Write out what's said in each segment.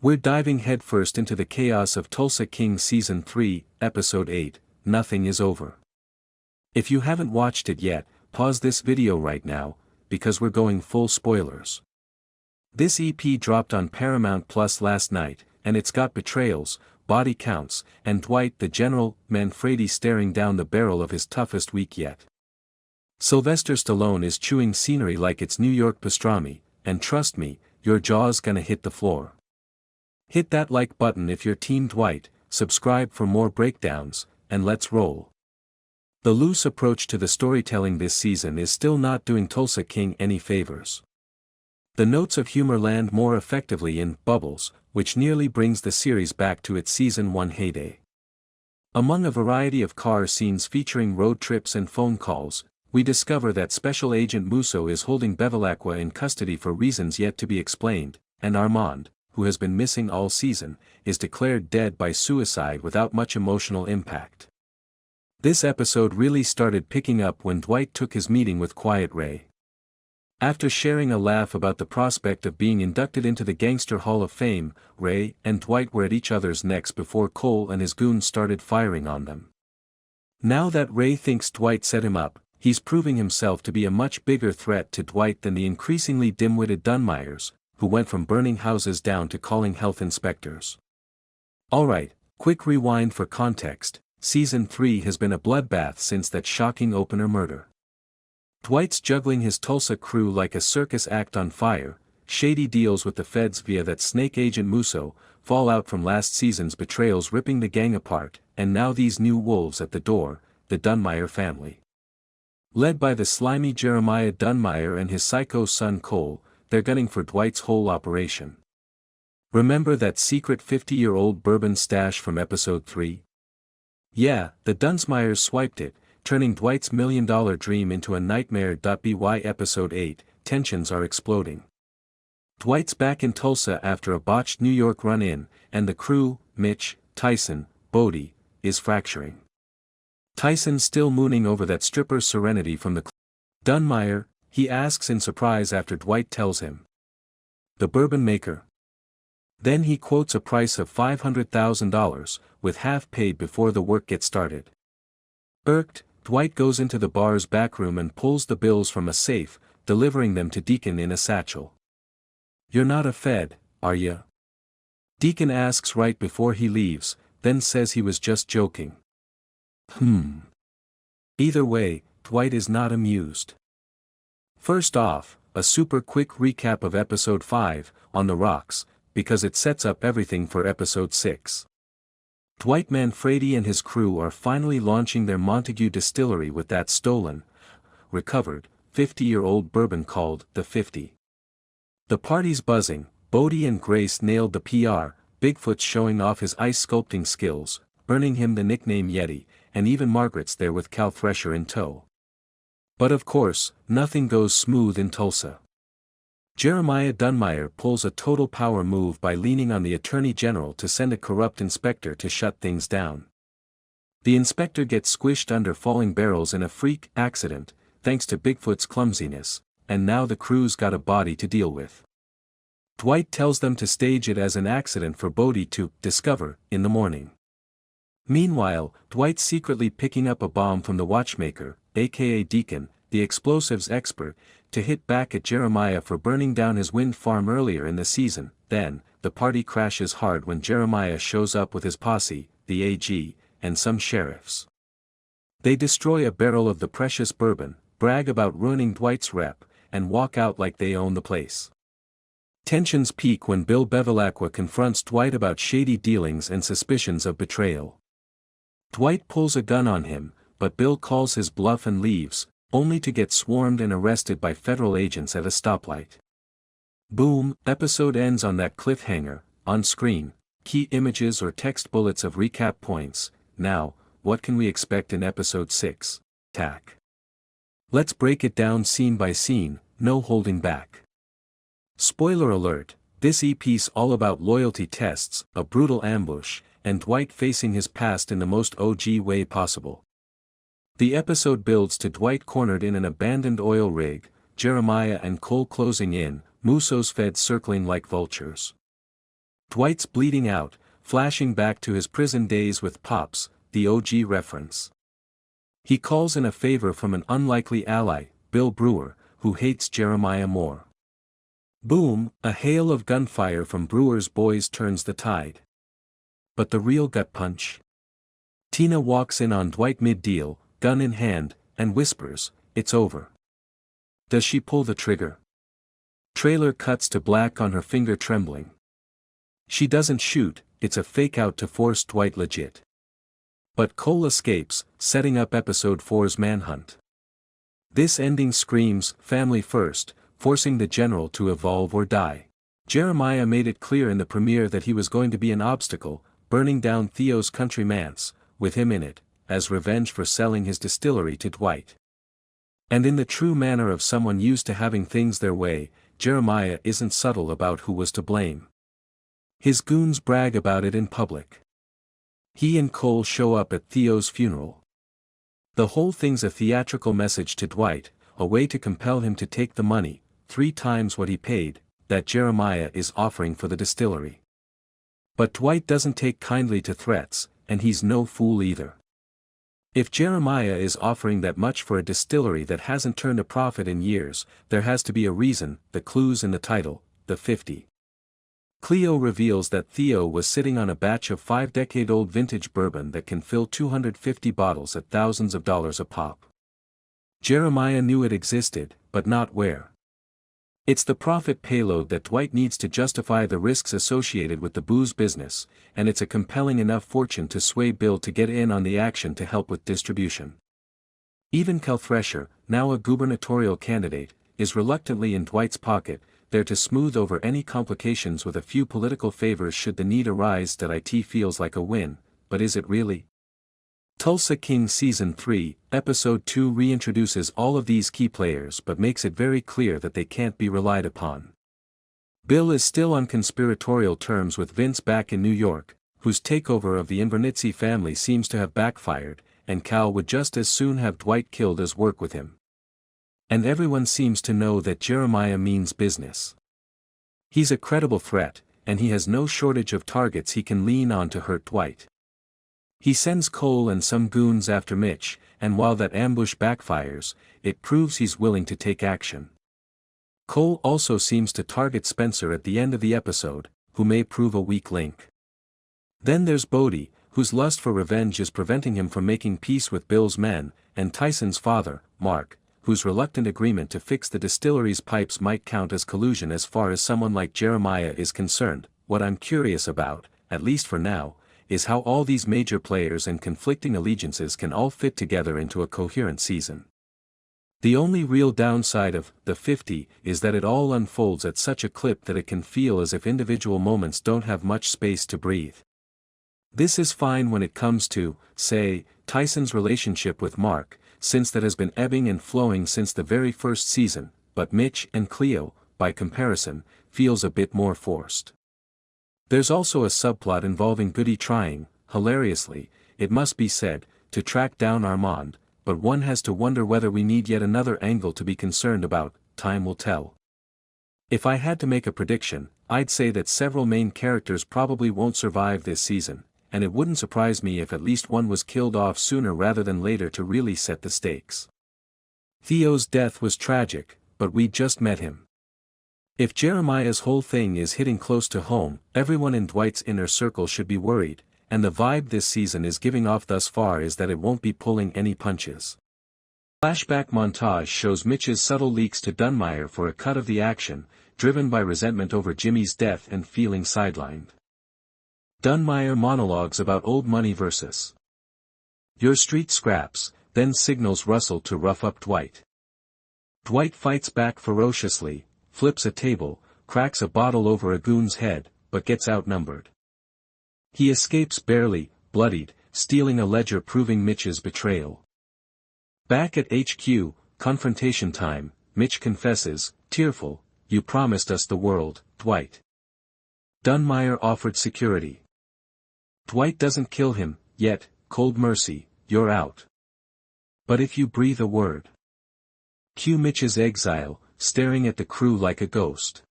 We're diving headfirst into the chaos of Tulsa King Season 3, Episode 8, Nothing is Over. If you haven't watched it yet, pause this video right now, because we're going full spoilers. This EP dropped on Paramount Plus last night, and it's got betrayals, body counts, and Dwight the General, Manfredi staring down the barrel of his toughest week yet. Sylvester Stallone is chewing scenery like it's New York pastrami, and trust me, your jaw's gonna hit the floor. Hit that like button if you're Team Dwight, subscribe for more breakdowns, and let's roll. The loose approach to the storytelling this season is still not doing Tulsa King any favors. The notes of humor land more effectively in Bubbles, which nearly brings the series back to its Season 1 heyday. Among a variety of car scenes featuring road trips and phone calls, we discover that Special Agent Musso is holding Bevilacqua in custody for reasons yet to be explained, and Armand, who has been missing all season, is declared dead by suicide without much emotional impact. This episode really started picking up when Dwight took his meeting with Quiet Ray. After sharing a laugh about the prospect of being inducted into the Gangster Hall of Fame, Ray and Dwight were at each other's necks before Cole and his goons started firing on them. Now that Ray thinks Dwight set him up, he's proving himself to be a much bigger threat to Dwight than the increasingly dim-witted Dunmeyers, who went from burning houses down to calling health inspectors. Alright, quick rewind for context, Season 3 has been a bloodbath since that shocking opener murder. Dwight's juggling his Tulsa crew like a circus act on fire, shady deals with the feds via that snake agent Musso, fallout from last season's betrayals ripping the gang apart, and now these new wolves at the door, the Dunmeyer family. Led by the slimy Jeremiah Dunmeyer and his psycho son Cole, they're gunning for Dwight's whole operation. Remember that secret 50-year-old bourbon stash from Episode 3? Yeah, the Dunsmeyers swiped it, turning Dwight's million-dollar dream into a nightmare. By Episode 8, tensions are exploding. Dwight's back in Tulsa after a botched New York run-in, and the crew, Mitch, Tyson, Bodie, is fracturing. Tyson's still mooning over that stripper's serenity from the Dunmeyer, he asks in surprise after Dwight tells him. The bourbon maker. Then he quotes a price of $500,000, with half paid before the work gets started. Irked, Dwight goes into the bar's backroom and pulls the bills from a safe, delivering them to Deacon in a satchel. "You're not a Fed, are ya?" Deacon asks right before he leaves, then says he was just joking. Either way, Dwight is not amused. First off, a super quick recap of Episode 5, On the Rocks, because it sets up everything for Episode 6. Dwight Manfredi and his crew are finally launching their Montague distillery with that stolen, recovered, 50-year-old bourbon called the 50. The party's buzzing, Bodie and Grace nailed the PR, Bigfoot's showing off his ice sculpting skills, earning him the nickname Yeti, and even Margaret's there with Cal Thresher in tow. But of course, nothing goes smooth in Tulsa. Jeremiah Dunmeyer pulls a total power move by leaning on the Attorney General to send a corrupt inspector to shut things down. The inspector gets squished under falling barrels in a freak accident, thanks to Bigfoot's clumsiness, and now the crew's got a body to deal with. Dwight tells them to stage it as an accident for Bodie to discover in the morning. Meanwhile, Dwight's secretly picking up a bomb from the watchmaker, aka Deacon, the explosives expert, to hit back at Jeremiah for burning down his wind farm earlier in the season. Then, the party crashes hard when Jeremiah shows up with his posse, the AG, and some sheriffs. They destroy a barrel of the precious bourbon, brag about ruining Dwight's rep, and walk out like they own the place. Tensions peak when Bill Bevilacqua confronts Dwight about shady dealings and suspicions of betrayal. Dwight pulls a gun on him, but Bill calls his bluff and leaves, only to get swarmed and arrested by federal agents at a stoplight. Boom, episode ends on that cliffhanger. On screen, key images or text bullets of recap points. Now, what can we expect in Episode 6? Tack. Let's break it down scene by scene, no holding back. Spoiler alert, this EP's all about loyalty tests, a brutal ambush, and Dwight facing his past in the most OG way possible. The episode builds to Dwight cornered in an abandoned oil rig, Jeremiah and Cole closing in, Musso's feds circling like vultures. Dwight's bleeding out, flashing back to his prison days with Pops, the OG reference. He calls in a favor from an unlikely ally, Bill Brewer, who hates Jeremiah more. Boom, a hail of gunfire from Brewer's boys turns the tide. But the real gut punch? Tina walks in on Dwight mid-deal, gun in hand, and whispers, "It's over." Does she pull the trigger? Trailer cuts to black on her finger trembling. She doesn't shoot, it's a fake-out to force Dwight legit. But Cole escapes, setting up episode 4's manhunt. This ending screams, family first, forcing the general to evolve or die. Jeremiah made it clear in the premiere that he was going to be an obstacle, burning down Theo's country manse, with him in it, as revenge for selling his distillery to Dwight. And in the true manner of someone used to having things their way, Jeremiah isn't subtle about who was to blame. His goons brag about it in public. He and Cole show up at Theo's funeral. The whole thing's a theatrical message to Dwight, a way to compel him to take the money, 3 times what he paid, that Jeremiah is offering for the distillery. But Dwight doesn't take kindly to threats, and he's no fool either. If Jeremiah is offering that much for a distillery that hasn't turned a profit in years, there has to be a reason. The clue's in the title, The 50. Cleo reveals that Theo was sitting on a batch of 5-decade-old vintage bourbon that can fill 250 bottles at thousands of dollars a pop. Jeremiah knew it existed, but not where. It's the profit payload that Dwight needs to justify the risks associated with the booze business, and it's a compelling enough fortune to sway Bill to get in on the action to help with distribution. Even Cal Thresher, now a gubernatorial candidate, is reluctantly in Dwight's pocket, there to smooth over any complications with a few political favors should the need arise. That it feels like a win, but is it really? Tulsa King Season 3, Episode 2 reintroduces all of these key players but makes it very clear that they can't be relied upon. Bill is still on conspiratorial terms with Vince back in New York, whose takeover of the Invernizzi family seems to have backfired, and Cal would just as soon have Dwight killed as work with him. And everyone seems to know that Jeremiah means business. He's a credible threat, and he has no shortage of targets he can lean on to hurt Dwight. He sends Cole and some goons after Mitch, and while that ambush backfires, it proves he's willing to take action. Cole also seems to target Spencer at the end of the episode, who may prove a weak link. Then there's Bodie, whose lust for revenge is preventing him from making peace with Bill's men, and Tyson's father, Mark, whose reluctant agreement to fix the distillery's pipes might count as collusion as far as someone like Jeremiah is concerned. What I'm curious about, at least for now, is how all these major players and conflicting allegiances can all fit together into a coherent season. The only real downside of The 50 is that it all unfolds at such a clip that it can feel as if individual moments don't have much space to breathe. This is fine when it comes to, say, Tyson's relationship with Mark, since that has been ebbing and flowing since the very first season, but Mitch and Cleo, by comparison, feels a bit more forced. There's also a subplot involving Goody trying, hilariously, it must be said, to track down Armand, but one has to wonder whether we need yet another angle to be concerned about. Time will tell. If I had to make a prediction, I'd say that several main characters probably won't survive this season, and it wouldn't surprise me if at least one was killed off sooner rather than later to really set the stakes. Theo's death was tragic, but we just met him. If Jeremiah's whole thing is hitting close to home, everyone in Dwight's inner circle should be worried, and the vibe this season is giving off thus far is that it won't be pulling any punches. Flashback montage shows Mitch's subtle leaks to Dunmire for a cut of the action, driven by resentment over Jimmy's death and feeling sidelined. Dunmire monologues about old money versus your street scraps, then signals Russell to rough up Dwight. Dwight fights back ferociously, flips a table, cracks a bottle over a goon's head, but gets outnumbered. He escapes barely, bloodied, stealing a ledger proving Mitch's betrayal. Back at HQ, confrontation time, Mitch confesses, tearful, "You promised us the world, Dwight." Dunmire offered security. Dwight doesn't kill him, yet, cold mercy, "You're out. But if you breathe a word." Cue Mitch's exile, staring at the crew like a ghost.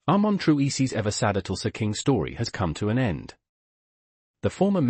Armand Truisi's ever sadder Tulsa King story has come to an end. The former